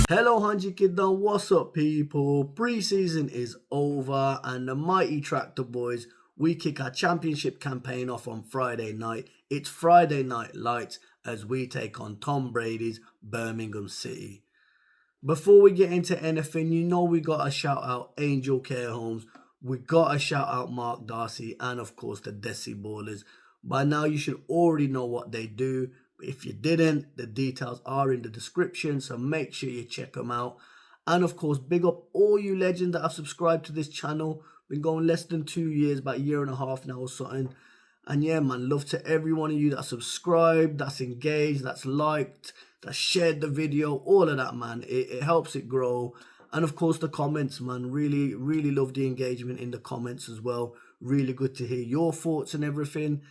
Hello, Hanji Kiddan. What's up, people? Pre-season is over, and the mighty Tractor Boys, we kick our championship campaign off on Friday night. It's Friday Night Lights as we take on Tom Brady's Birmingham City. Before we get into anything, we got to shout out Angel Care Homes. We got to shout out Mark Darcy and, of course, the Desi Ballers. By now, you should already know what they do. If you didn't, the details are in the description, so make sure you check them out. And, of course, big up all you legends that have subscribed to this channel. Been going less than 2 years, about a year and a half now or something. And yeah, man, love to every one of you that subscribed, that's engaged, that's liked, that shared the video, all of that, man. It helps it grow. And of course, the comments, man. Really, really love the engagement in the comments as well. Really good to hear your thoughts and everything.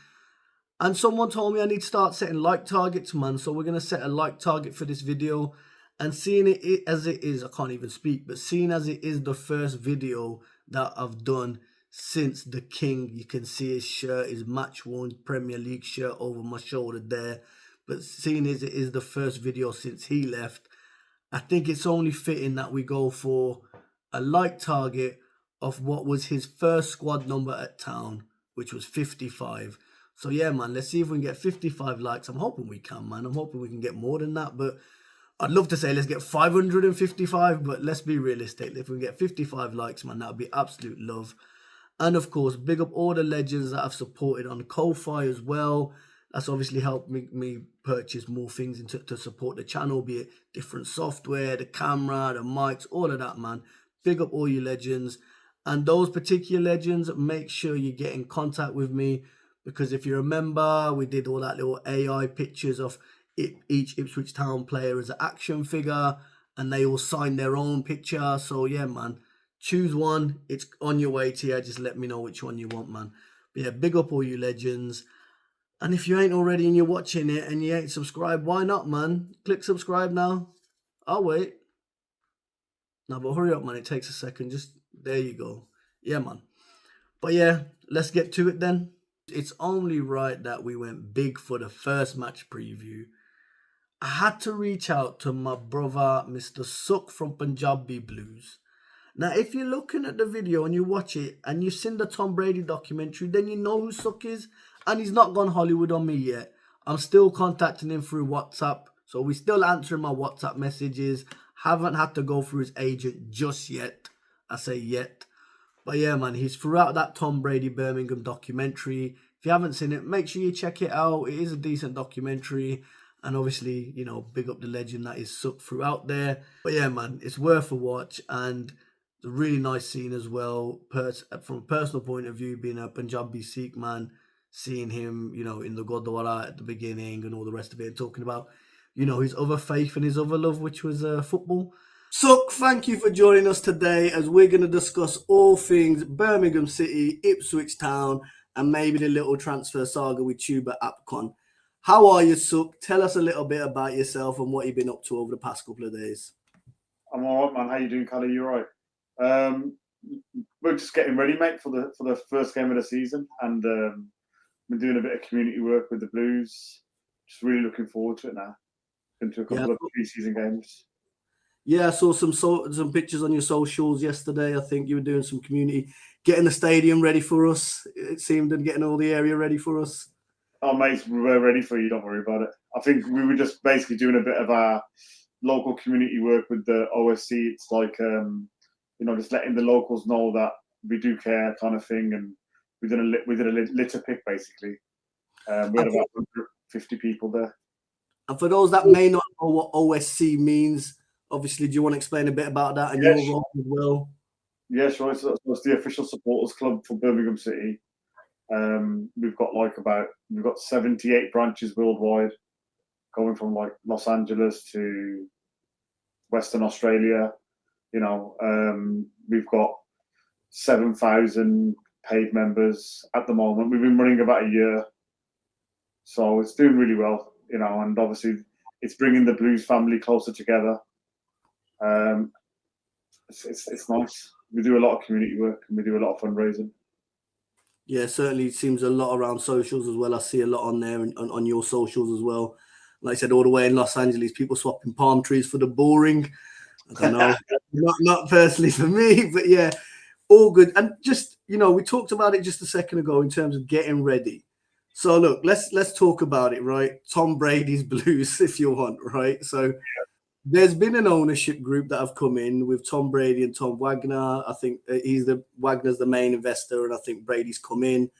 And someone told me I need to start setting like targets, man. So we're going to set a like target for this video. And seeing it as it is, I can't even speak, but seeing as it is the first video that I've done since the King, you can see his shirt, his match-worn Premier League shirt over my shoulder there. But seeing as it is the first video since he left, I think it's only fitting that we go for a like target of what was his first squad number at town, which was 55. So yeah, man, let's see if we can get 55 likes. I'm hoping we can, man. I'm hoping we can get more than that, but I'd love to say let's get 555, but let's be realistic. If we can get 55 likes, man, that would be absolute love. And of course, big up all the legends that have supported on Ko-Fi as well. That's obviously helped me purchase more things to support the channel, be it different software, the camera, the mics, all of that, man. Big up all you legends. And those particular legends, make sure you get in contact with me, because if you remember, we did all that little AI pictures of each Ipswich Town player as an action figure, and they all signed their own picture. So yeah, man, choose one. It's on your way to you. Just let me know which one you want, man. But yeah, big up all you legends. And if you ain't already and you're watching it and you ain't subscribed, why not, man? Click subscribe now. I'll wait. No, but hurry up, man. It takes a second. Just, there you go. Yeah, man. But yeah, let's get to it then. It's only right that we went big for the first match preview. I had to reach out to my brother, Mr. Sukh from Panjabi Blues. Now, if you're looking at the video and you watch it and you've seen the Tom Brady documentary, then you know who Sukh is. And he's not gone Hollywood on me yet. I'm still contacting him through WhatsApp. So we're still answering my WhatsApp messages. Haven't had to go through his agent just yet. I say yet. But yeah, man, he's throughout that Tom Brady Birmingham documentary. If you haven't seen it, make sure you check it out. It is a decent documentary. And obviously, big up the legend that is Sukh throughout there. But yeah, man, it's worth a watch. And it's a really nice scene as well. From a personal point of view, being a Punjabi Sikh man, seeing him, in the Gurdwara at the beginning and all the rest of it, and talking about, his other faith and his other love, which was football. Sukh, thank you for joining us today as we're going to discuss all things Birmingham City, Ipswich Town, and maybe the little transfer saga with Tuba Apcon. How are you, Sukh? Tell us a little bit about yourself and what you've been up to over the past couple of days. I'm all right, man. How you doing, Callie? You're right. We're just getting ready, mate, for the first game of the season, and we're doing a bit of community work with the Blues. Just really looking forward to it now. Been to a couple of pre-season games. Yeah, I saw some pictures on your socials yesterday. I think you were doing some community, getting the stadium ready for us. It seemed, and getting all the area ready for us. Oh, mate, we're ready for you. Don't worry about it. I think we were just basically doing a bit of our local community work with the OSC. It's like, just letting the locals know that we do care, kind of thing. And we did a litter pick, basically. We had about 150 people there. And for those that may not know what OSC means, obviously, do you want to explain a bit about that and your role as well? Yeah, sure. So it's the official supporters club for Birmingham City. We've got 78 branches worldwide, going from like Los Angeles to Western Australia. We've got 7,000 paid members at the moment. We've been running about a year, so it's doing really well. And obviously it's bringing the Blues family closer together. It's nice. We do a lot of community work and we do a lot of fundraising. Yeah, certainly seems a lot around socials as well. I see a lot on there and on your socials as well. Like I said, all the way in Los Angeles, people swapping palm trees for the boring. I don't know, not personally for me, but yeah, all good. And just we talked about it just a second ago in terms of getting ready. So look, let's talk about it, right? Tom Brady's Blues, if you want, right? So there's been an ownership group that have come in with Tom Brady and Tom Wagner. I think Wagner's the main investor, and I think Brady's come in.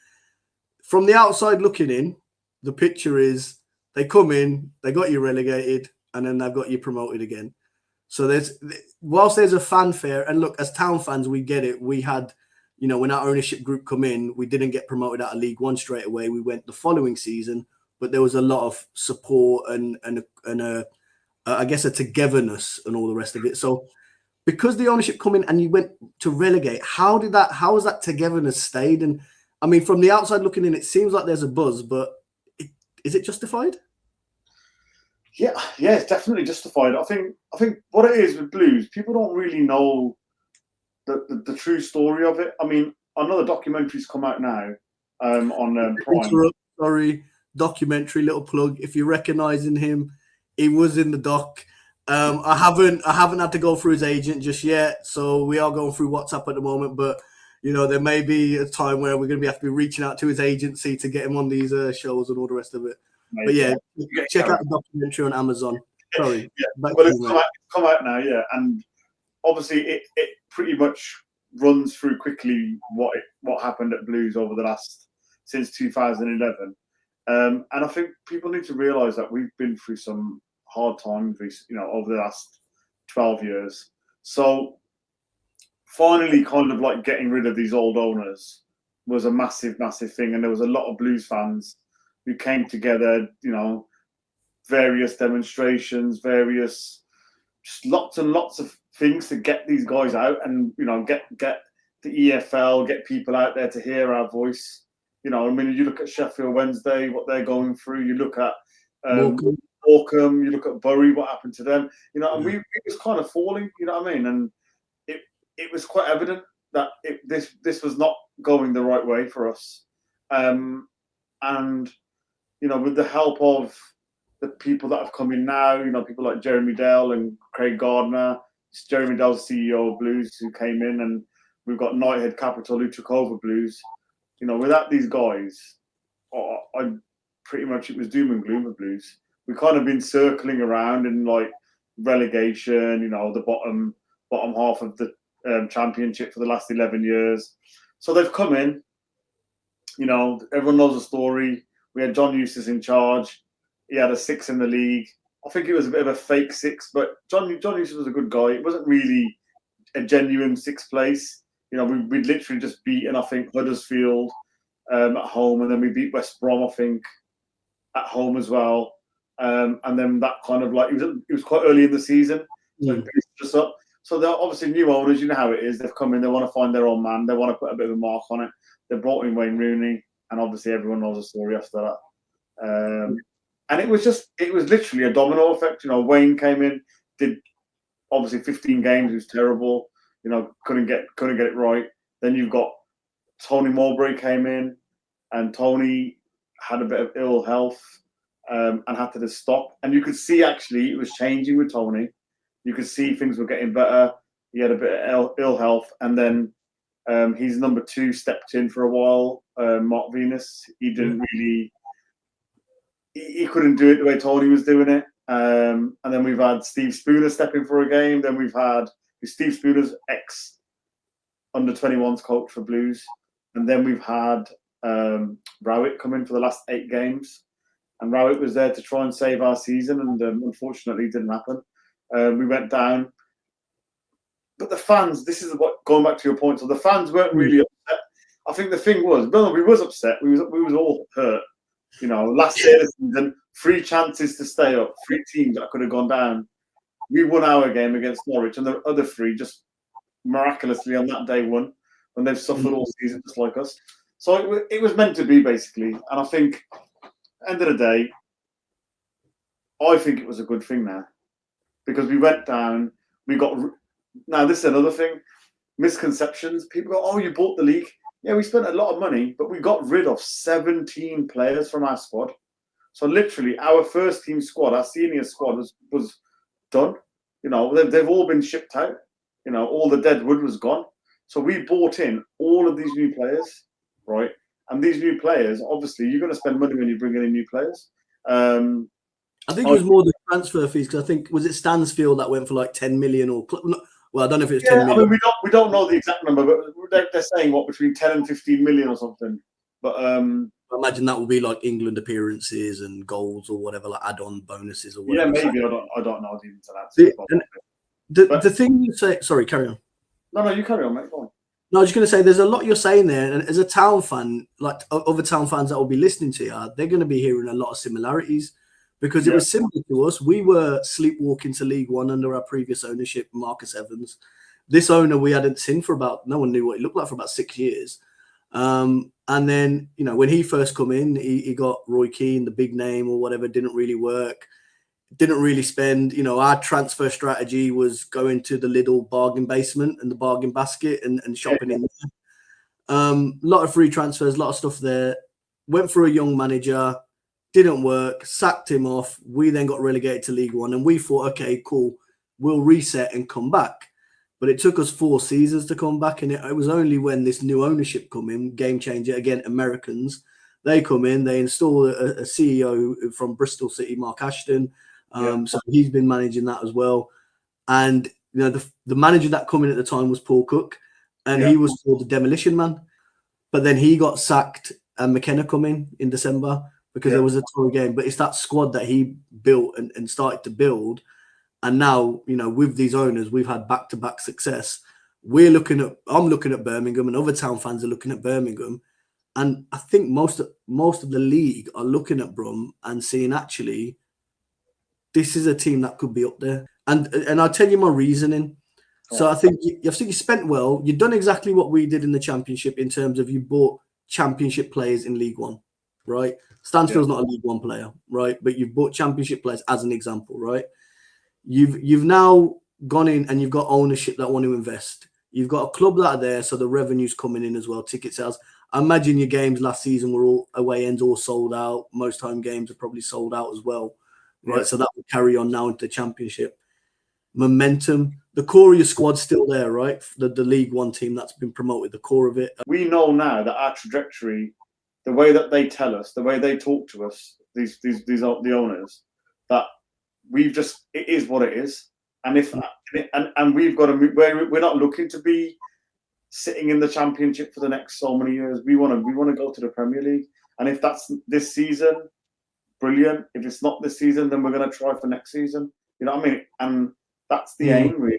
From the outside looking in, the picture is they come in, they got you relegated, and then they've got you promoted again. So whilst there's a fanfare, and look, as Town fans, we get it. We had, when our ownership group come in, we didn't get promoted out of League One straight away. We went the following season, but there was a lot of support and I guess a togetherness and all the rest of it. So because the ownership come in and you went to relegate, how has that togetherness stayed? And I mean, from the outside looking in, it seems like there's a buzz, but is it justified? Yeah, it's definitely justified. I think what it is with Blues, people don't really know the true story of it. I mean, I know the documentary's come out now on Prime. Sorry, documentary, little plug. If you're recognising him, he was in the doc. I haven't had to go through his agent just yet, so we are going through WhatsApp at the moment. But there may be a time where we're going to have to be reaching out to his agency to get him on these shows and all the rest of it. But yeah, check out the documentary on Amazon. Sorry. Yeah. Well, it's come out now, yeah. And obviously it pretty much runs through quickly what happened at Blues over the last, since 2011. And I think people need to realise that we've been through some hard times, over the last 12 years. So finally kind of like getting rid of these old owners was a massive, massive thing. And there was a lot of Blues fans who came together, various demonstrations, just lots and lots of things to get these guys out and, get the EFL, get people out there to hear our voice. I mean, you look at Sheffield Wednesday, what they're going through. You look at Morecambe, you look at Bury, what happened to them. And we was kind of falling, you know what I mean? And it was quite evident that this was not going the right way for us. And with the help of the people that have come in now, people like Jeremy Dale and Craig Gardner. Jeremy Dale's CEO of Blues who came in, and we've got Knighthead Capital who took over Blues. Without these guys, it was doom and gloom with Blues. We've kind of been circling around in like relegation, the bottom half of the championship for the last 11 years. So they've come in. Everyone knows the story. We had John Eustace in charge. He had a 6 in the league. I think it was a bit of a fake 6, but John Eustace was a good guy. It wasn't really a genuine 6th place. We'd literally just beaten, I think, Huddersfield at home, and then we beat West Brom, I think, at home as well. And then that kind of like, it was quite early in the season. So they're obviously new owners. You know how it is. They've come in, they want to find their own man. They want to put a bit of a mark on it. They brought in Wayne Rooney, and obviously everyone knows the story after that. And it was literally a domino effect. Wayne came in, did obviously 15 games. It was terrible. Couldn't get it right. Then you've got Tony Mowbray came in, and Tony had a bit of ill health and had to just stop. And you could see actually it was changing with Tony. You could see things were getting better. He had a bit of ill health, and then his number 2 stepped in for a while, Mark Venus. He didn't really. He couldn't do it the way Tony was doing it. And then we've had Steve Spooner step in for a game. Then we've had Steve Spooner's ex-under-21s coach for Blues. And then we've had Rowett come in for the last 8 games. And Rowett was there to try and save our season, and unfortunately it didn't happen. We went down. But the fans, this is what, going back to your point, so the fans weren't really upset. I think the thing was, we was upset. We was all hurt. Last year of the season, 3 chances to stay up, 3 teams that could have gone down. We won our game against Norwich, and the other 3 just miraculously on that day won, when they've suffered all season just like us. So it was meant to be, basically. And I think, end of the day, I think it was a good thing now, because we went down. Now this is another thing, misconceptions. People go, "Oh, you bought the league." Yeah, we spent a lot of money, but we got rid of 17 players from our squad. So literally, our first team squad, our senior squad, was done. You know, they've all been shipped out. You know, all the dead wood was gone. So we bought in all of these new players, right? And these new players, obviously, you're going to spend money when you bring in new players. I think it was more the transfer fees because I think was it Stansfield that went for like 10 million or well, I don't know if it was 10 million. I mean, we don't know the exact number, but they're saying what between 10 and 15 million or something. But I imagine that will be like England appearances and goals or whatever, like add-on bonuses or whatever. Yeah, maybe I don't know the ins and outs. The thing you say, sorry, carry on. No, you carry on, mate. Go on. No, I was just going to say, there's a lot you're saying there, and as a Town fan, like other Town fans that will be listening to you, they're going to be hearing a lot of similarities because it was similar to us. We were sleepwalking to League One under our previous ownership, Marcus Evans. This owner we hadn't seen no one knew what he looked like for about 6 years. And then, you know, when he first come in, he got Roy Keane, the big name or whatever, didn't really work. Didn't really spend, you know, our transfer strategy was going to the Lidl bargain basement and the bargain basket and shopping in there. A lot of free transfers, a lot of stuff there. Went for a young manager, didn't work, sacked him off. We then got relegated to League One and we thought, okay, cool, we'll reset and come back. But it took us 4 seasons to come back. And it was only when this new ownership come in, Gamechamger, again, Americans, they come in, they install a CEO from Bristol City, Mark Ashton. So he's been managing that as well. And, you know, the manager that come in at the time was Paul Cook, and he was called the Demolition Man. But then he got sacked and McKenna come in December because there was a tour game. But it's that squad that he built and started to build. And now, you know, with these owners, we've had back-to-back success. I'm looking at Birmingham and other Town fans are looking at Birmingham. And I think most of the league are looking at Brum and seeing actually, this is a team that could be up there. And I'll tell you my reasoning. So I think you spent well. You've done exactly what we did in the Championship in terms of you bought Championship players in League One, right? Stansfield's not a League One player, right? But you've bought Championship players as an example, right? You've now gone in and you've got ownership that want to invest. You've got a club that are there, so the revenue's coming in as well, ticket sales. I imagine your games last season were all away ends all sold out. Most home games are probably sold out as well. Right, so that will carry on now into the Championship. Momentum, the core of your squad's still there, right? The League One team that's been promoted, the core of it. We know now that our trajectory, the way that they tell us, the way they talk to us, these the owners, that it is what it is. And and we've got to move. We're not looking to be sitting in the Championship for the next so many years. We want to go to the Premier League, and if that's this season, brilliant. If it's not this season, then we're going to try for next season. You know what I mean? And that's the aim, really.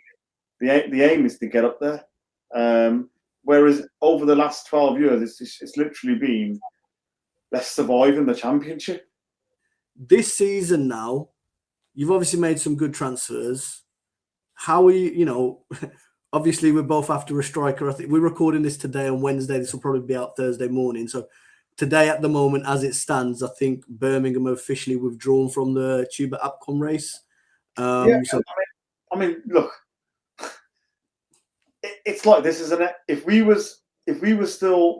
The aim is to get up there. Whereas over the last 12 years, it's literally been, let's survive in the Championship. This season now, you've obviously made some good transfers. How are you know, obviously we're both after a striker. I think we're recording this today on Wednesday. This will probably be out Thursday morning. So today, at the moment, as it stands, I think Birmingham have officially withdrawn from the Tuba Upcom race. I mean, look, it's like this, isn't it? If we were still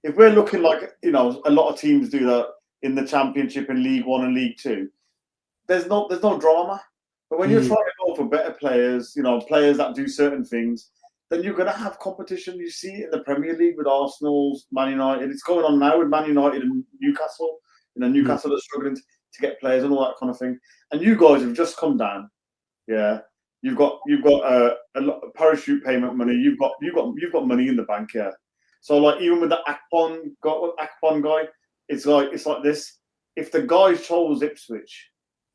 if we're looking like, you know, a lot of teams do that in the Championship in League One and League Two, there's no drama. But when you're trying to go for better players, you know, players that do certain things, then you're going to have competition. You see it in the Premier League with Arsenal, Man United. It's going on now with Man United and Newcastle. You know, Newcastle are struggling to get players and all that kind of thing. And you guys have just come down. Yeah, you've got a lot of parachute payment money. You've got money in the bank. Yeah. So like even with the Akpon guy, it's like this. If the guy chose Ipswich,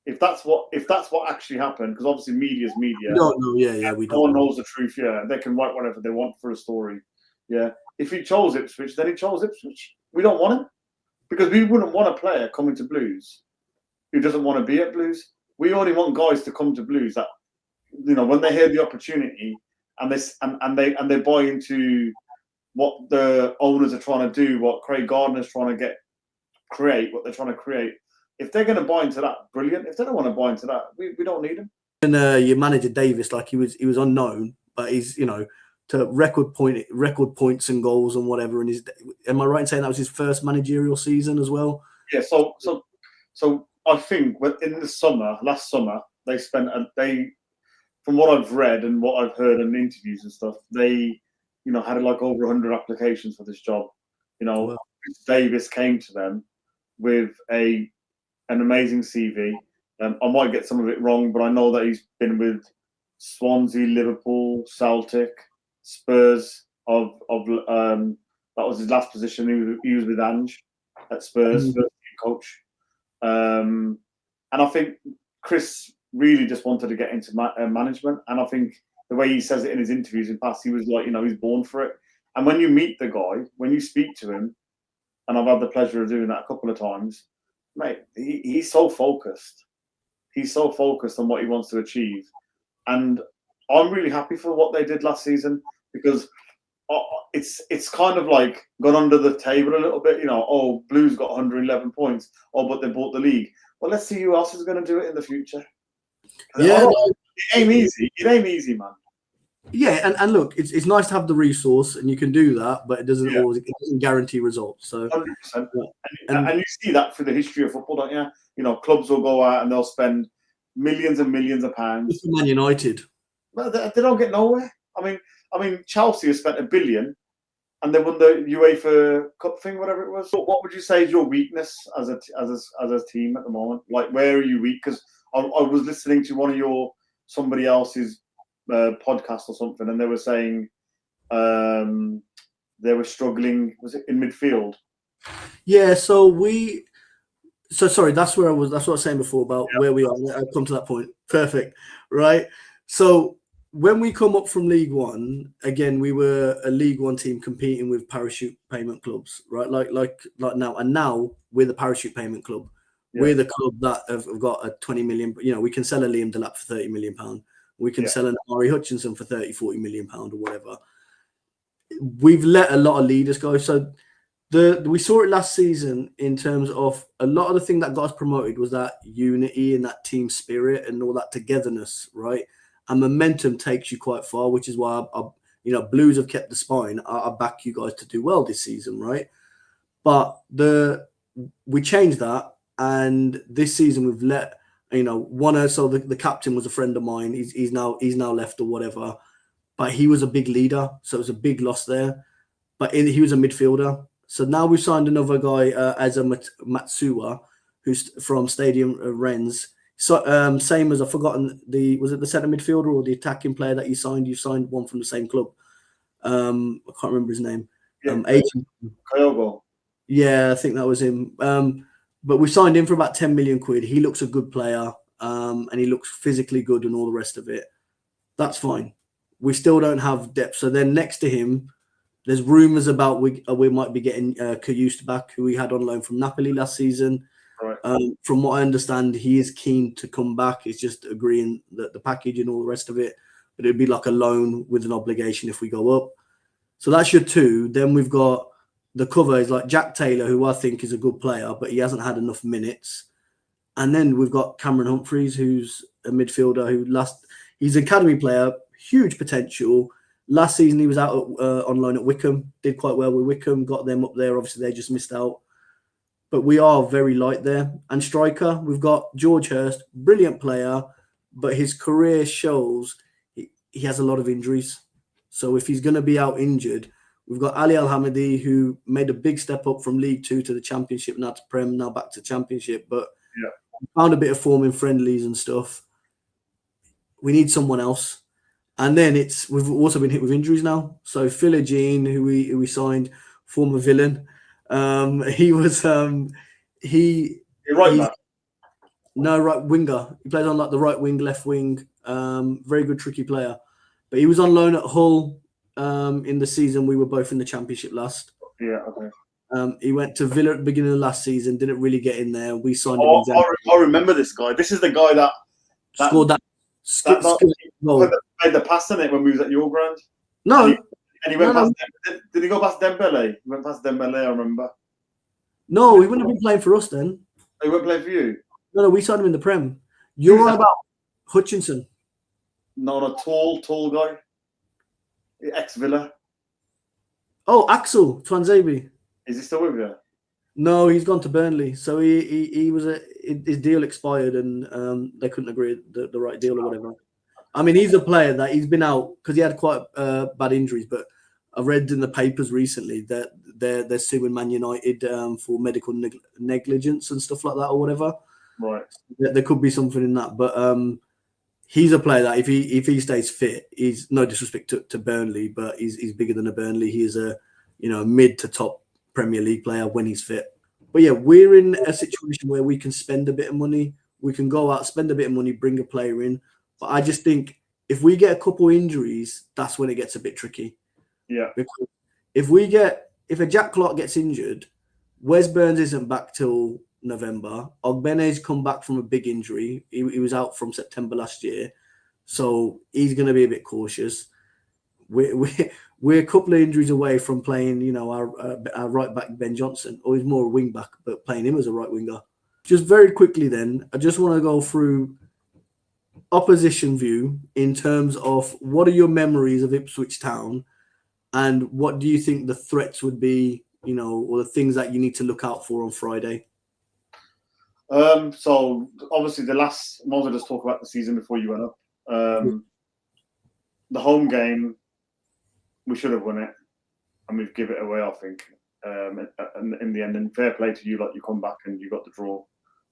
if that's what actually happened, because obviously media's media. We don't know. Yeah, we don't. No one knows the truth. Yeah, they can write whatever they want for a story. Yeah, if he chose Ipswich, then he chose Ipswich. We don't want him because we wouldn't want a player coming to Blues who doesn't want to be at Blues. We only want guys to come to Blues that, you know, when they hear the opportunity and they buy into what the owners are trying to do, what Craig Gardner's trying to create, what they're trying to create. If they're going to buy into that, brilliant. If they don't want to buy into that, we don't need him. And your manager Davis, like he was unknown, but he's, you know, to record points and goals and whatever. And am I right in saying that was his first managerial season as well? Yeah. So I think in the last summer, from what I've read and what I've heard in interviews and stuff, they, had like over 100 applications for this job. Wow. Davis came to them with an amazing CV. I might get some of it wrong, but I know that he's been with Swansea, Liverpool, Celtic, Spurs. That was his last position. He was with Ange at Spurs, first team coach. And I think Chris really just wanted to get into management. And I think the way he says it in his interviews in the past, he was like, he's born for it. And when you meet the guy, when you speak to him, and I've had the pleasure of doing that a couple of times, mate, he's so focused. He's so focused on what he wants to achieve. And I'm really happy for what they did last season, because it's kind of like gone under the table a little bit. Blues got 111 points. But they bought the league. Well, let's see who else is going to do it in the future. Yeah, it ain't easy. It ain't easy, man. Yeah, and look, it's nice to have the resource, and you can do that, but it doesn't guarantee results. So 100%. And you see that through the history of football, don't you? Clubs will go out and they'll spend millions and millions of pounds. Man United, but they don't get nowhere. I mean, Chelsea has spent $1 billion, and they won the UEFA Cup thing, whatever it was. So what would you say is your weakness as a team at the moment? Like, where are you weak? Because I was listening to somebody else's podcast or something, and they were saying they were struggling. Was it in midfield? Yeah. So sorry. That's what I was saying before about where we are. I'll come to that point. Perfect. Right. So when we come up from League One, again, we were a League One team competing with parachute payment clubs, right? Like now, and now we're the parachute payment club. Yeah. We're the club that have got a 20 million. We can sell a Liam Delap for £30 million. We can sell an Omari Hutchinson for 30-40 million pound or whatever. We've let a lot of leaders go. So we saw it last season in terms of a lot of the thing that got us promoted was that unity and that team spirit and all that togetherness, right? And momentum takes you quite far, which is why Blues have kept the spine. I back you guys to do well this season, right? But we changed that, and this season we've let so the captain was a friend of mine. He's now left or whatever, but he was a big leader, so it was a big loss there. But he was a midfielder. So now we've signed another guy, Aza Matsuwa, who's from Stadium Rennes. So same as I've forgotten was it the centre midfielder or the attacking player that you signed? You signed one from the same club. I can't remember his name. Kyogo. Yeah, I think that was him. But we signed him for about 10 million quid. He looks a good player, and he looks physically good and all the rest of it. That's fine. We still don't have depth. So then next to him, there's rumours about we might be getting Kayust back, who we had on loan from Napoli last season. Right. From what I understand, he is keen to come back. It's just agreeing that the package and all the rest of it. But it'd be like a loan with an obligation if we go up. So that's your two. Then we've got the cover is like Jack Taylor, who I think is a good player, but he hasn't had enough minutes. And then we've got Cameron Humphreys, who's a midfielder he's an academy player, huge potential. Last season he was out on loan at Wickham, did quite well with Wickham, got them up there. Obviously they just missed out. But we are very light there. And striker, we've got George Hurst, brilliant player, but his career shows he has a lot of injuries. So if he's going to be out injured, we've got Ali Al-Hamidi, who made a big step up from League Two to the Championship, now to Prem, now back to Championship. But found a bit of form in friendlies and stuff. We need someone else. And then we've also been hit with injuries now. So Philogene, who we signed, former villain, he was You're right, man. No, right winger. He plays on like the right wing, left wing. Very good, tricky player. But he was on loan at Hull in the season we were both in the Championship last. Yeah, okay. He went to Villa at the beginning of last season, didn't really get in there. We signed him. I remember this guy. This is the guy that scored that goal. Made the pass in it when we was at your ground. No. And he went past. Did he go past Dembele? He went past Dembele, I remember. No, he wouldn't have been playing for us then. He wouldn't play for you? No, we signed him in the Prem. You're on about Hutchinson. Not a tall guy. Ex-Villa. Oh, Axel Twanzebe. Is he still with you? No, he's gone to Burnley. So he was his deal expired and they couldn't agree the right deal or whatever. I mean, he's a player that he's been out because he had quite bad injuries. But I read in the papers recently that they're suing Man United for medical negligence and stuff like that or whatever. Right. There could be something in that, but he's a player that if he stays fit, he's no disrespect to Burnley, but he's bigger than a Burnley. He is a mid to top Premier League player when he's fit. But yeah, we're in a situation where we can spend a bit of money. We can go out, spend a bit of money, bring a player in. But I just think if we get a couple injuries, that's when it gets a bit tricky. Yeah. Because if a Jack Clark gets injured, Wes Burns isn't back till November. Ogbene's come back from a big injury. He was out from September last year. So he's going to be a bit cautious. We're a couple of injuries away from playing, our right back Ben Johnson, or he's more a wing back, but playing him as a right winger. Just very quickly then, I just want to go through opposition view in terms of what are your memories of Ipswich Town and what do you think the threats would be, or the things that you need to look out for on Friday? So obviously might as well just talk about the season before you went up. The home game, we should have won it, and we've given it away, I think, in the end. And fair play to you, like you come back and you got the draw.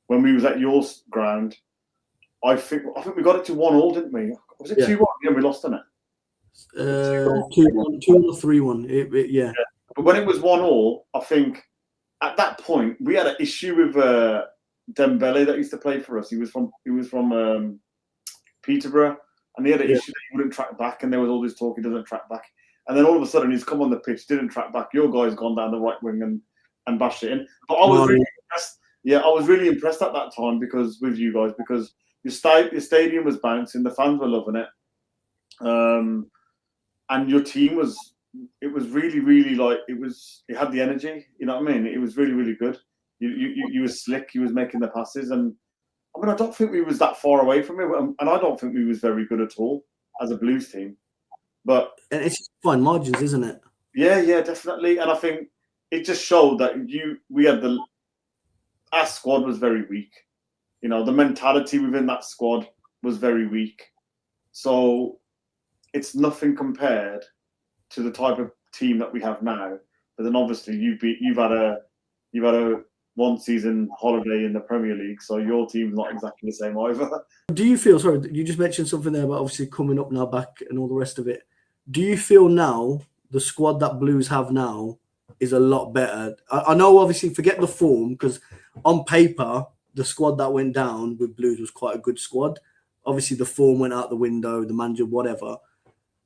When we was at your ground, I think we got it to 1-1, didn't we? Was it 2-1? Yeah, we lost, didn't it? 2-1 or 3-1. Yeah. But when it was 1-1, I think at that point we had an issue with Dembele that used to play for us. He was from Peterborough, and he had an issue that he wouldn't track back, and there was all this talk he doesn't track back. And then all of a sudden he's come on the pitch, didn't track back. Your guy's gone down the right wing and bashed it in. But I was really impressed. Yeah, I was really impressed at that time because your stadium was bouncing, the fans were loving it, and your team was really, really it had the energy. You know what I mean? It was really, really good. You were slick. You was making the passes, and I mean I don't think we was that far away from it, and I don't think we was very good at all as a Blues team. But and it's just fine margins, isn't it? Yeah, definitely. And I think it just showed that our squad was very weak. The mentality within that squad was very weak. So it's nothing compared to the type of team that we have now. But then obviously you've had a one season holiday in the Premier League, so your team's not exactly the same either. Do you feel, sorry, you just mentioned something there about obviously coming up now back and all the rest of it. Do you feel now the squad that Blues have now is a lot better? I know obviously forget the form because on paper, the squad that went down with Blues was quite a good squad. Obviously the form went out the window, the manager, whatever.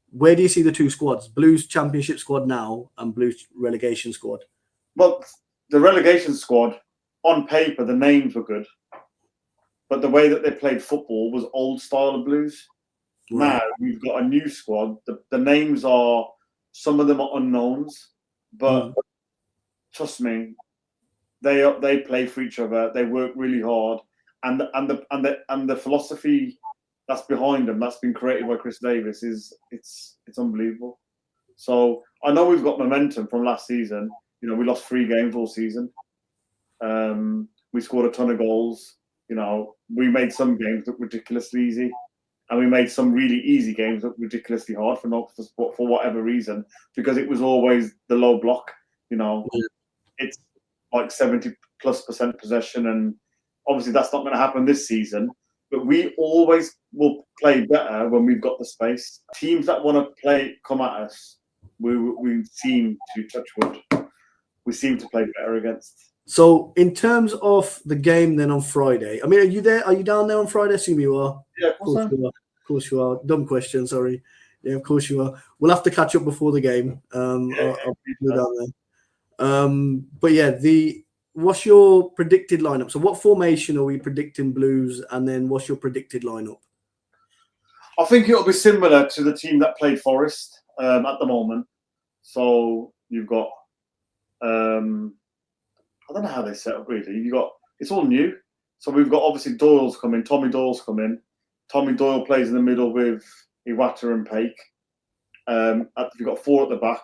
Where do you see the two squads? Blues Championship squad now and Blues relegation squad? Well, the relegation squad, on paper, the names were good. But the way that they played football was old style of Blues. Right. Now we've got a new squad. The names are, some of them are unknowns, but trust me, they play for each other. They work really hard, and the philosophy that's behind them, that's been created by Chris Davis, it's unbelievable. So I know we've got momentum from last season. We lost 3 games all season. We scored a ton of goals. We made some games look ridiculously easy. And we made some really easy games look ridiculously hard for whatever reason, because it was always the low block. It's like 70+% possession, and obviously that's not going to happen this season. But we always will play better when we've got the space. Teams that want to come at us, we seem to touch wood. We seem to play better against. So, in terms of the game then on Friday, I mean, are you there? Are you down there on Friday? I assume you are. Yeah, of course you are. Of course you are. Dumb question, sorry. Yeah, of course you are. We'll have to catch up before the game. I'll be down there. But yeah, what's your predicted lineup? So, what formation are we predicting Blues, and then what's your predicted lineup? I think it'll be similar to the team that played Forest at the moment. So you've got. I don't know how they set up really. It's all new. So we've got obviously Doyle's coming. Tommy Doyle's coming. Tommy Doyle plays in the middle with Iwata and Paik. You've got 4 at the back,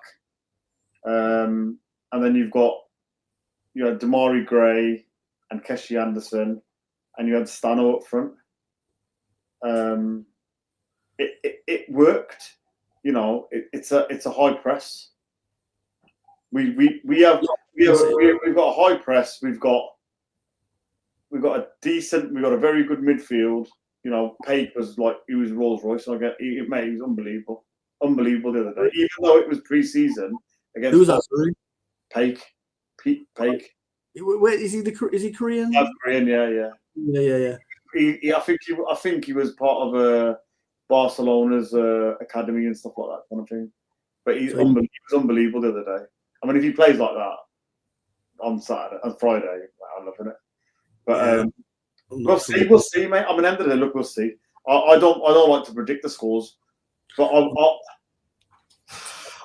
and then you've got you had Damari Gray and Keshi Anderson, and you had Stano up front. It worked. You know, it's a high press. We've got a high press. We've got a very good midfield. You know, Pate was like, he was Rolls Royce. He was unbelievable the other day. Even though it was pre-season against. Who was that? Sorry? Pate. Wait, is he Korean? That's Korean, yeah. Yeah. I think he was part of Barcelona's academy and stuff like that kind of thing. But he was unbelievable the other day. I mean, if he plays like that on Friday, I'm loving it. But we'll see, mate. I mean, end of the day, look, we'll see. I don't like to predict the scores, but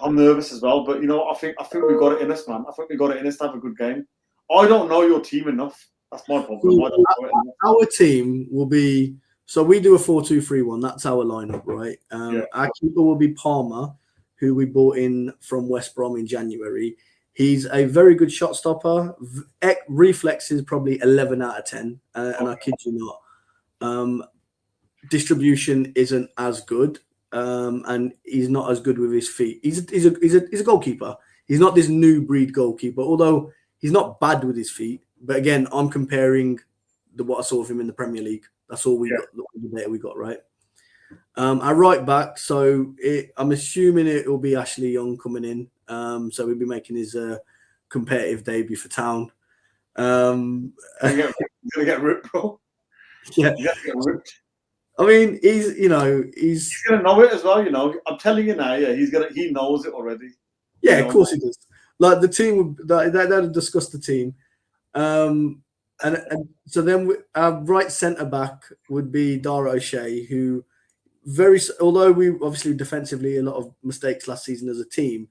I'm nervous as well. But you know, I think we've got it in us, man. I think we've got it in us to have a good game. I don't know your team enough. That's my problem. Our team will be, so we do a 4-2-3-1. That's our lineup, right? Our keeper will be Palmer, who we bought in from West Brom in January. He's a very good shot stopper. Reflex is probably 11 out of 10, and I kid you not. Distribution isn't as good, and he's not as good with his feet. He's a goalkeeper. He's not this new breed goalkeeper, although he's not bad with his feet. But again, I'm comparing what I saw of him in the Premier League. That's all we got. The data we got, right? Our right back. So I'm assuming it will be Ashley Young coming in. So we'll be making his competitive debut for Town. He's gonna get ripped, bro. Yeah, he's gonna get ripped. I mean, he's gonna know it as well. You know, I'm telling you now. Yeah, he knows it already. Yeah, of course he does. Like the team, they'll discuss the team. And so then our right centre back would be Dara O'Shea, who although we obviously defensively a lot of mistakes last season as a team,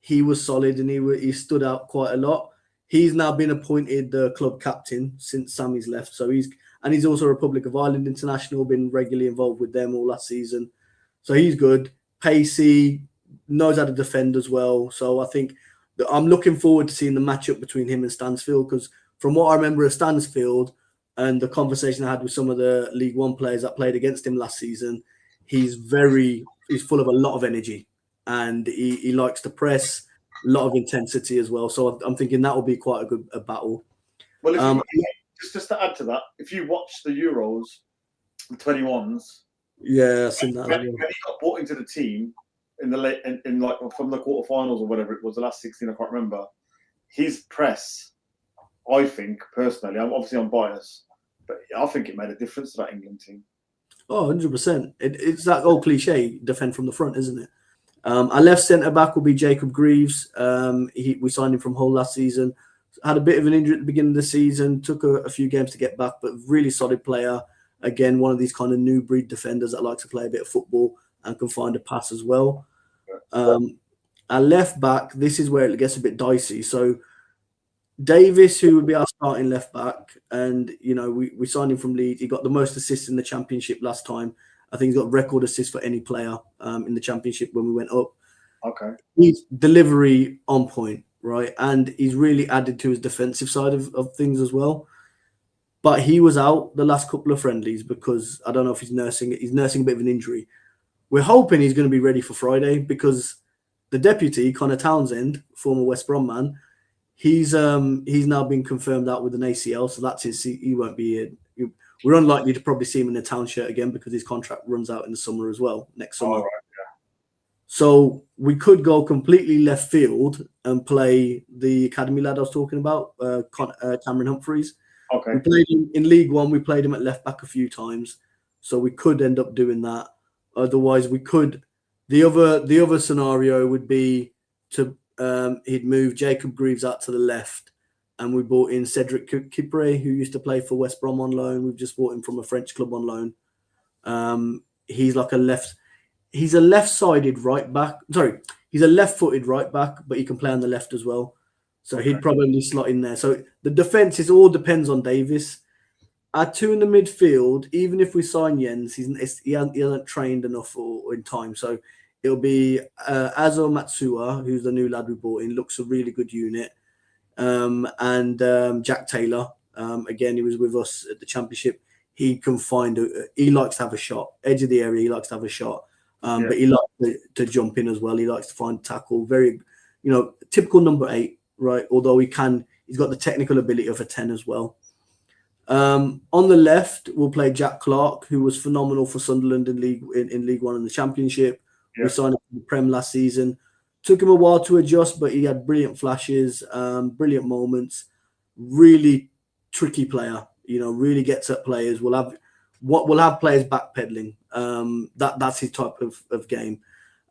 he was solid and he stood out quite a lot. He's now been appointed the club captain since Sammy's left, so he's also Republic of Ireland international, been regularly involved with them all last season, so he's good, pacey, knows how to defend as well. So I think that I'm looking forward to seeing the matchup between him and Stansfield, because from what I remember of Stansfield and the conversation I had with some of the League One players that played against him last season, he's full of a lot of energy and he likes to press, a lot of intensity as well. So I'm thinking that will be quite a good battle. Well, just to add to that, if you watch the Euros, the 21s, yeah, I've seen that. When he got brought into the team in like from the quarterfinals or whatever it was, the last 16, I can't remember. His press, I think personally, I'm biased, but I think it made a difference to that England team. Oh, 100%. It's that old cliche, defend from the front, isn't it? Our left centre back will be Jacob Greaves. We signed him from Hull last season. Had a bit of an injury at the beginning of the season. Took a few games to get back, but really solid player. Again, one of these kind of new breed defenders that like to play a bit of football and can find a pass as well. Our left back, this is where it gets a bit dicey. So Davis, who would be our starting left back, and you know we signed him from Leeds. He got the most assists in the Championship last time. I think he's got record assists for any player in the Championship when we went up. Okay. He's delivery on point, right? And he's really added to his defensive side of things as well. But he was out the last couple of friendlies because I don't know if he's nursing a bit of an injury. We're hoping he's going to be ready for Friday because the deputy, Connor Townsend, former West Brom man, he's now been confirmed out with an ACL, so that's he won't be here. We're unlikely to probably see him in the Town shirt again because his contract runs out in the summer as well, next summer. Right, yeah. So we could go completely left field and play the academy lad I was talking about, Cameron Humphreys. Okay. We played him in League One. We played him at left back a few times, so we could end up doing that. Otherwise, we could. The other scenario would be to he'd move Jacob Greaves out to the left. And we brought in Cedric Kipre, who used to play for West Brom on loan. We've just bought him from a French club on loan. He's a left-sided right back. Sorry, he's a left-footed right back, but he can play on the left as well. So he'd probably slot in there. So the defence all depends on Davis. Our two in the midfield, even if we sign Jens, he hasn't trained enough or in time. So it'll be Azo Matsua, who's the new lad we brought in. Looks a really good unit. and Jack Taylor. Again, he was with us at the championship. He can find. He likes to have a shot, edge of the area. He likes to have a shot, but he likes to jump in as well. He likes to find tackle. Very, typical number 8, right? Although he's got the technical ability of a 10 as well. On the left, we'll play Jack Clark, who was phenomenal for Sunderland in League One and the Championship. We signed him for the Prem last season. Took him a while to adjust, but he had brilliant flashes, brilliant moments. Really tricky player. Really gets at players. We'll have players backpedaling. That's his type of game.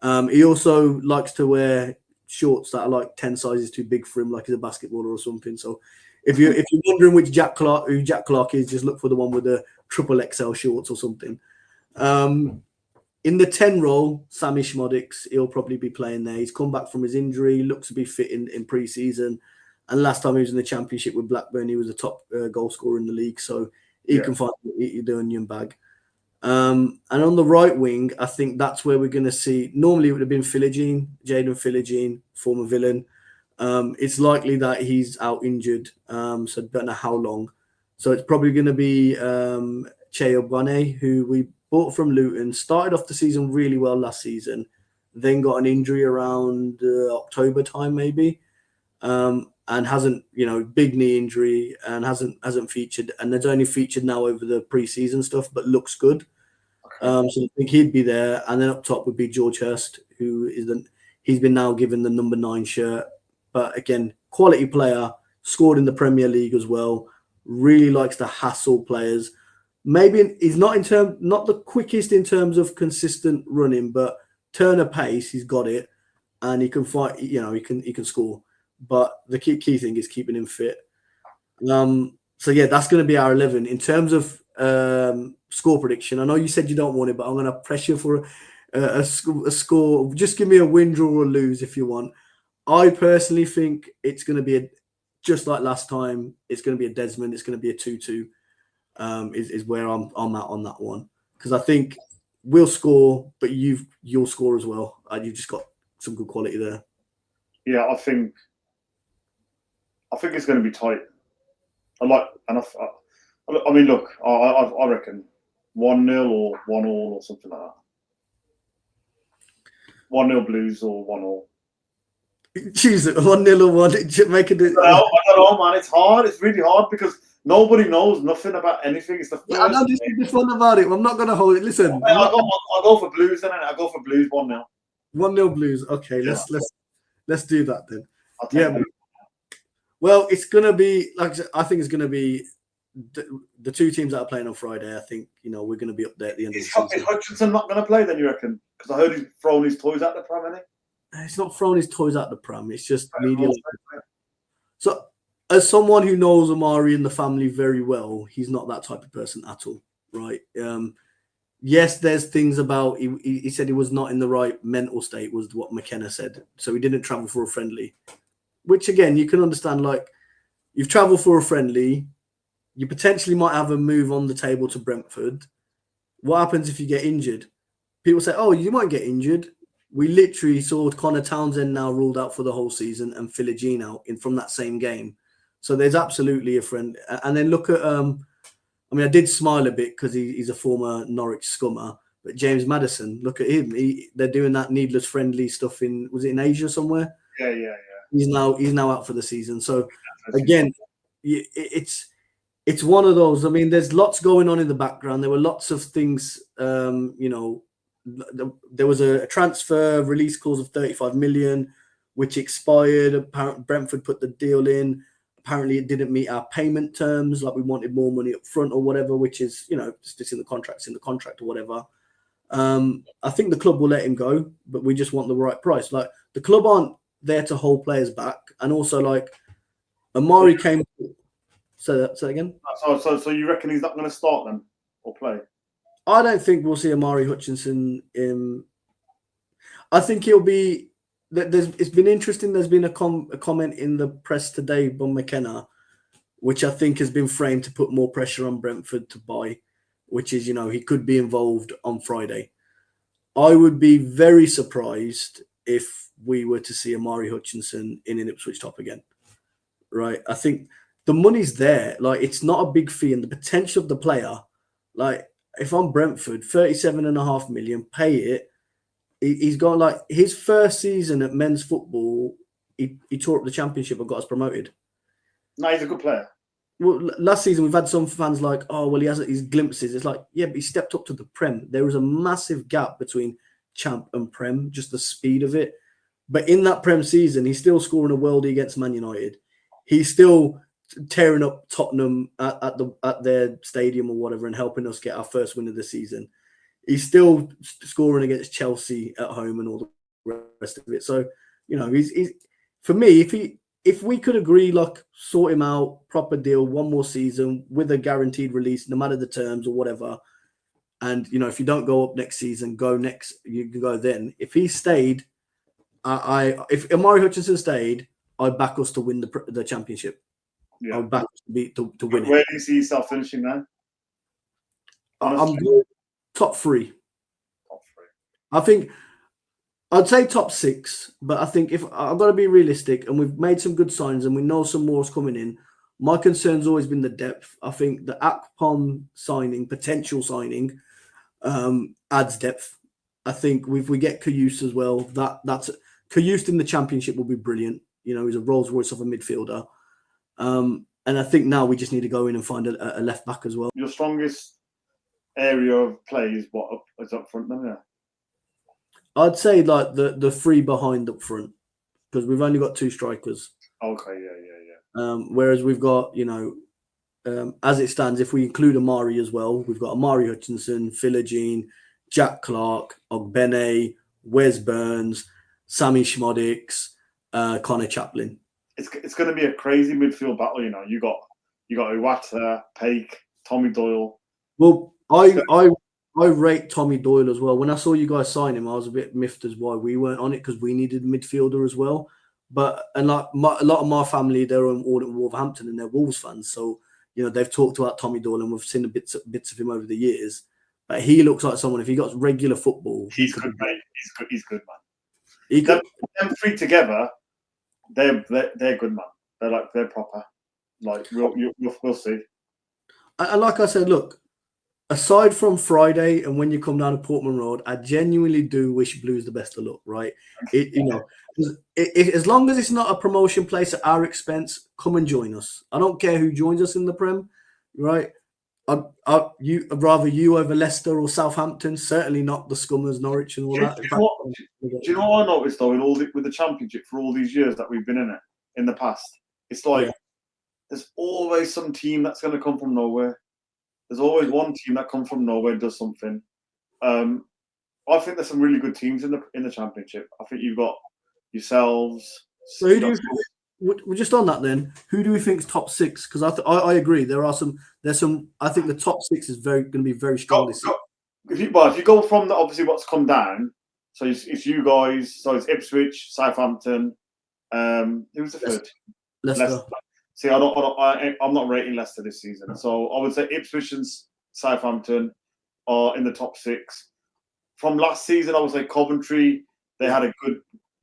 He also likes to wear shorts that are like 10 sizes too big for him, like he's a basketballer or something. So if you're wondering who Jack Clark is, just look for the one with the triple XL shorts or something. In the 10 role, Sammy Schmodix, he'll probably be playing there. He's come back from his injury, looks to be fit in pre-season. And last time he was in the championship with Blackburn, he was a top goal scorer in the league. So he can find the onion bag. And on the right wing, I think that's where we're going to see. Normally it would have been Jaden Philogene, former Villain. It's likely that he's out injured, so I don't know how long. So it's probably going to be Cheo Bane, who we bought from Luton, started off the season really well last season, then got an injury around October time maybe, and hasn't, big knee injury, and hasn't featured, and has only featured now over the pre-season stuff, but looks good. So I think he'd be there, and then up top would be George Hurst, he's been now given the number 9 shirt, but again, quality player, scored in the Premier League as well, really likes to hassle players. Maybe he's not the quickest in terms of consistent running, but turn of pace, he's got it, and he can fight. He can score. But the key thing is keeping him fit. So yeah, that's going to be our 11 in terms of score prediction. I know you said you don't want it, but I'm going to press you for a score. Just give me a win, draw, or lose if you want. I personally think it's going to be just like last time. It's going to be a Desmond. It's going to be a 2-2. Is where I'm at on that one, because I think we'll score, but you'll score as well. You've just got some good quality there. Yeah, I think it's going to be tight. I mean, look, I reckon 1-0 or 1-1 or something like that. 1-0 Blues or 1-1. Choose it, 1-0 or 1. Make it. I don't know, man. It's hard. It's really hard because nobody knows nothing about anything. It's the first. I know this is the fun about it. I'm not going to hold it. Listen, I'll go for Blues then. I'll go for Blues 1-0. 1-0 Blues. Okay, let's do that then. Yeah. Well, it's going to be I think it's going to be the two teams that are playing on Friday. I think we're going to be up there at the end of the season. Is Hutchinson not going to play then? You reckon? Because I heard he's thrown his toys out the pram, hasn't he? It's not throwing his toys out the pram. It's just media. So, as someone who knows Omari and the family very well, he's not that type of person at all, right? Yes, there's things about he said he was not in the right mental state, was what McKenna said. So he didn't travel for a friendly, which again you can understand. Like, you've travelled for a friendly, you potentially might have a move on the table to Brentford. What happens if you get injured? People say, "Oh, you might get injured." We literally saw Connor Townsend now ruled out for the whole season and Philogene out from that same game. So there's absolutely a friend. And then look at, I did smile a bit because he's a former Norwich scummer, but James Maddison, look at him. They're doing that needless friendly stuff was it in Asia somewhere? Yeah. He's now out for the season. So again, it's one of those. There's lots going on in the background. There were lots of things, there was a transfer release clause of 35 million, which expired. Apparently, Brentford put the deal in. Apparently, it didn't meet our payment terms. Like, we wanted more money up front or whatever, which is, just in the contract or whatever. I think the club will let him go, but we just want the right price. Like, the club aren't there to hold players back, and also like Omari came. Say that again. So you reckon he's not going to start then or play? I don't think we'll see Omari Hutchinson. I think he'll be. It's been interesting. There's been a comment in the press today by McKenna, which I think has been framed to put more pressure on Brentford to buy, which is, he could be involved on Friday. I would be very surprised if we were to see Omari Hutchinson in an Ipswich top again. right? I think the money's there. Like, it's not a big fee, and the potential of the player, like, if I'm Brentford, 37.5 million, pay it. He's got, like, his first season at men's football, he tore up the championship and got us promoted. No, he's a good player. Well, last season we've had some fans like, oh, well, he has his glimpses. It's like, yeah, but he stepped up to the Prem. There was a massive gap between Champ and Prem, just the speed of it. But in that Prem season, he's still scoring a worldie against Man United. He's still tearing up Tottenham at their stadium or whatever and helping us get our first win of the season. He's still scoring against Chelsea at home and all the rest of it. So, you know, he's for me, if we could agree, like, sort him out, proper deal, one more season with a guaranteed release, no matter the terms or whatever. And, you know, if you don't go up next season, you can go then. If he stayed, if Omari Hutchinson stayed, I'd back us to win the championship. Yeah. I'd back us to win it. Where do you see yourself finishing now? I'm going top three. Top three. I think I'd say top six, but I think if I've got to be realistic, and we've made some good signs and we know some more is coming in. My concern's always been the depth. I think the Akpom potential signing, adds depth. I think if we get Karius as well, that's Karius in the championship will be brilliant. You know, he's a Rolls Royce of a midfielder. And I think now we just need to go in and find a left back as well. Your strongest area of play is up front then, yeah? I'd say like the three behind up front, because we've only got two strikers. Okay, yeah. Whereas we've got, you know, as it stands, if we include Omari as well, we've got Omari Hutchinson, Philogene, Jack Clark, Ogbene, Wes Burns, Sammy Schmodix, Connor Chaplin. It's going to be a crazy midfield battle, you know. You got Iwata, Paik, Tommy Doyle. Well, I rate Tommy Doyle as well. When I saw you guys sign him, I was a bit miffed as why we weren't on it, because we needed a midfielder as well. But a lot of my family, they're all in Wolverhampton and they're Wolves fans, so you know they've talked about Tommy Doyle and we've seen bits of him over the years. But he looks like someone, if he got regular football, he's good, mate. He's good, man. Them three together, they're good, man. They're proper. Like we'll see. And like I said, look, aside from Friday and when you come down to Portman Road, I genuinely do wish Blues the best of luck, right? You know, as long as it's not a promotion place at our expense, come and join us. I don't care who joins us in the Prem, right? I'd rather you over Leicester or Southampton. Certainly not the Scummers, Norwich, and all that. Do you know what I noticed though with the Championship for all these years that we've been in it in the past? It's like there's always some team that's going to come from nowhere. There's always one team that comes from nowhere and does something. I think there's some really good teams in the Championship. I think you've got yourselves. So we're just on that then. Who do we think is top six? Because I agree. There's some. I think the top six is going to be very strong this year. If you go from obviously what's come down, so it's you guys. So it's Ipswich, Southampton. Who's the third? Leicester. See, I'm not rating Leicester this season. So I would say Ipswich and Southampton are in the top six. From last season, I would say Coventry. They had a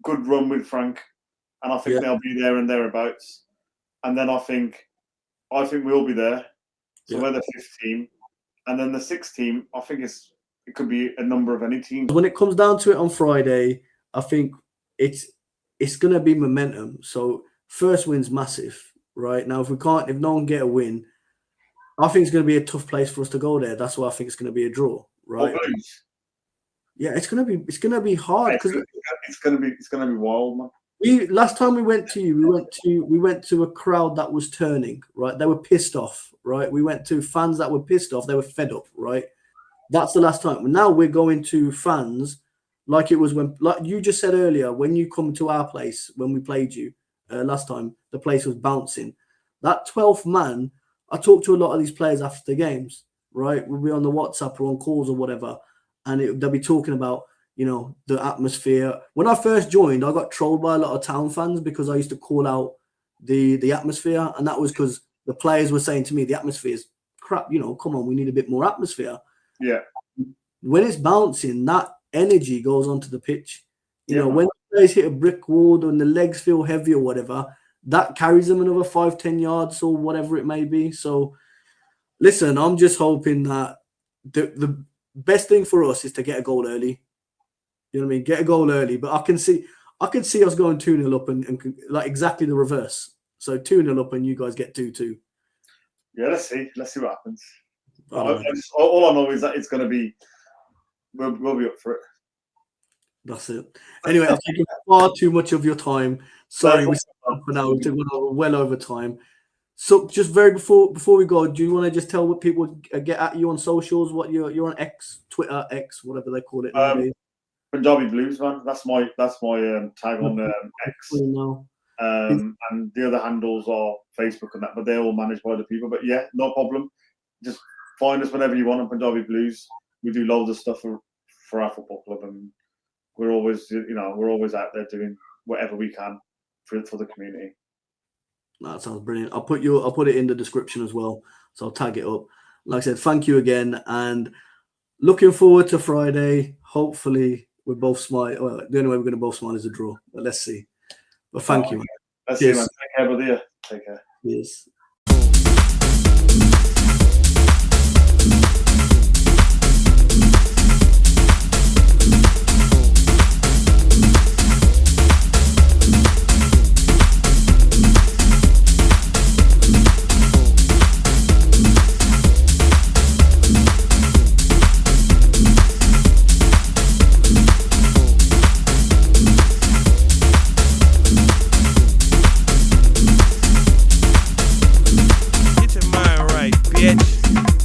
good run with Frank, and I think they'll be there and thereabouts. And then I think we'll be there. So we're the fifth team, and then the sixth team. I think it could be a number of any teams. When it comes down to it on Friday, I think it's going to be momentum. So first win's massive, right? Now if no one get a win, I think it's going to be a tough place for us to go there. That's why I think it's going to be a draw, right? Yeah, it's gonna be hard because it's gonna be wild, man. Last time we went to a crowd that was turning, right? They were pissed off, right? We went to fans that were pissed off. They were fed up, right? That's the last time. Now we're going to fans like it was like you just said earlier, when you come to our place when we played you last time, the place was bouncing. That 12th man. I talked to a lot of these players after the games, right? We'll be on the WhatsApp or on calls or whatever. And they'll be talking about, you know, the atmosphere. When I first joined, I got trolled by a lot of town fans because I used to call out the atmosphere. And that was because the players were saying to me, the atmosphere is crap. You know, come on, we need a bit more atmosphere. Yeah. When it's bouncing, that energy goes onto the pitch. You know, when the players hit a brick wall and the legs feel heavy or whatever, that carries them another 5-10 yards or whatever it may be. So listen, I'm just hoping that the best thing for us is to get a goal early. You know what I mean? Get a goal early. But I can see us going 2-0 up and like exactly the reverse. So 2-0 up and you guys get 2-2. Yeah, let's see. Let's see what happens. Right. All I know is that it's going to be, we'll be up for it. That's it. Anyway, I've taken far too much of your time. Sorry, we stopped for now. We've gone well over time. So just very before we go, do you want to just tell what people get at you on socials? What you're on X, Twitter, X, whatever they call it nowadays? Panjabi Blues, man. That's my tag on X. And the other handles are Facebook and that, but they're all managed by the people. But yeah, no problem. Just find us whenever you want on Panjabi Blues. We do loads of stuff for our football club, and we're always out there doing whatever we can for the community. That sounds brilliant. I'll put it in the description as well, so I'll tag it up. Like I said, thank you again, and looking forward to Friday. Hopefully, we're both smile. Well, the only way we're going to both smile is a draw, but let's see. But thank you. Let's see, man. Take care, brother. Take care. Yes. Get your mind right, bitch.